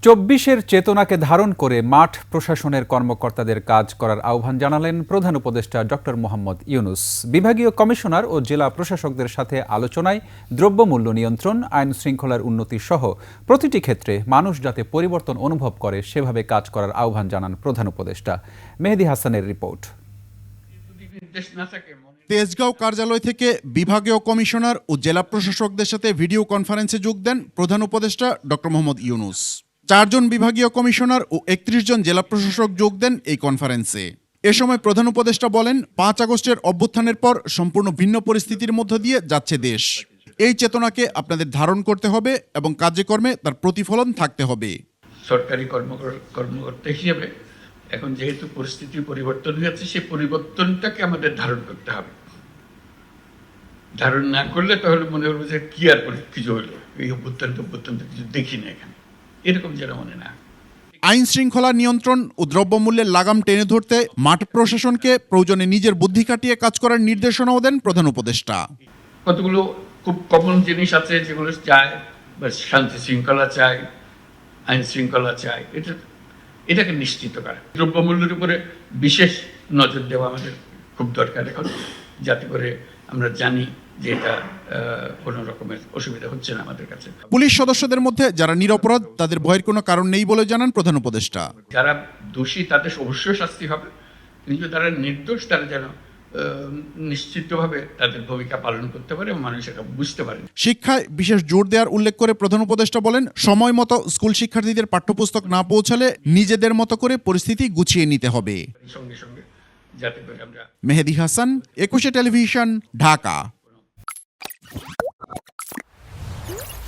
চব্বিশের চেতনাকে ধারণ করে মাঠ প্রশাসনের কর্মকর্তাদের কাজ করার আহ্বান জানালেন প্রধান উপদেষ্টা ডক্টর মোহাম্মদ ইউনূস। বিভাগীয় কমিশনার ও জেলা প্রশাসকদের সাথে আলোচনায় দ্রব্যমূল্য নিয়ন্ত্রণ, আইন শৃঙ্খলার উন্নতি সহ প্রতিটি ক্ষেত্রে মানুষ যাতে পরিবর্তন অনুভব করে সেভাবে কাজ করার আহ্বান জানান প্রধান উপদেষ্টা। মেহেদী হাসানের রিপোর্ট। তেজগাঁও কার্যালয় থেকে বিভাগীয় কমিশনার ও জেলা প্রশাসকদের সাথে ভিডিও কনফারেন্সে যোগ দেন প্রধান উপদেষ্টা ডক্টর মোহাম্মদ ইউনূস। 4 জন বিভাগীয় কমিশনার ও 31 জন জেলা প্রশাসক যোগ দেন এই কনফারেন্সে। এ সময় প্রধান উপদেষ্টা বলেন, 5 আগস্টের অভ্যুত্থানের পর সম্পূর্ণ ভিন্ন পরিস্থিতির মধ্য দিয়ে যাচ্ছে দেশ। এই চেতনাকে আপনাদের ধারণ করতে হবে এবং কার্যক্রমে তার প্রতিফলন থাকতে হবে। সরকারি কর্মকর্তা হিসেবে এখন যেহেতু পরিস্থিতির পরিবর্তন হয়েছে, সেই পরিবর্তনটাকে আমাদের ধারণ করতে হবে। ধারণ না করলে তাহলে মনে হবে যে কি আর কিছু হলো, এই অভ্যুত্থান কিছু দেখি না এখানে, এরকম যেন মনে না। আইন শৃঙ্খলা নিয়ন্ত্রণ ও দ্রব্যমূল্যের লাগাম টেনে ধরতে মাঠ প্রশাসনকে প্রয়োজনে নিজের বুদ্ধি খাটিয়ে কাজ করার নির্দেশনাও দেন প্রধান উপদেষ্টা। কতগুলো খুব কমন জিনিস আছে যেগুলো চায়, বা শান্তি শৃঙ্খলা চায়, আইন শৃঙ্খলা চায়, এটাকে নিশ্চিত করা। দ্রব্যমূল্যের উপরে বিশেষ নজর দেওয়া আমাদের খুব দরকার এখন, যাতে করে আমরা জানি যে এটা কোনো রকমের অসুবিধা হচ্ছে না আমাদের কাছে। পুলিশ সদস্যদের মধ্যে যারা নিরপরাধ তাদের ভয়ের কোনো কারণ নেই বলে জানান প্রধান উপদেষ্টা। যারা দোষী তাদের অবশ্যই শাস্তি হবে, কিন্তু যারা নির্দোষ তারা যেন নিশ্চিতভাবে তাদের ভূমিকা পালন করতে পারে এবং মানুষ এটা বুঝতে পারে। শিক্ষায় বিশেষ জোর দেওয়ার উল্লেখ করে প্রধান উপদেষ্টা বলেন, সময় মতো স্কুল শিক্ষার্থীদের পাঠ্যপুস্তক না পৌঁছালে নিজেদের মতো করে পরিস্থিতি গুছিয়ে নিতে হবে। সঙ্গে সঙ্গে যাতে করে আমরা। মেহেদী হাসান, 21 টেলিভিশন, ঢাকা।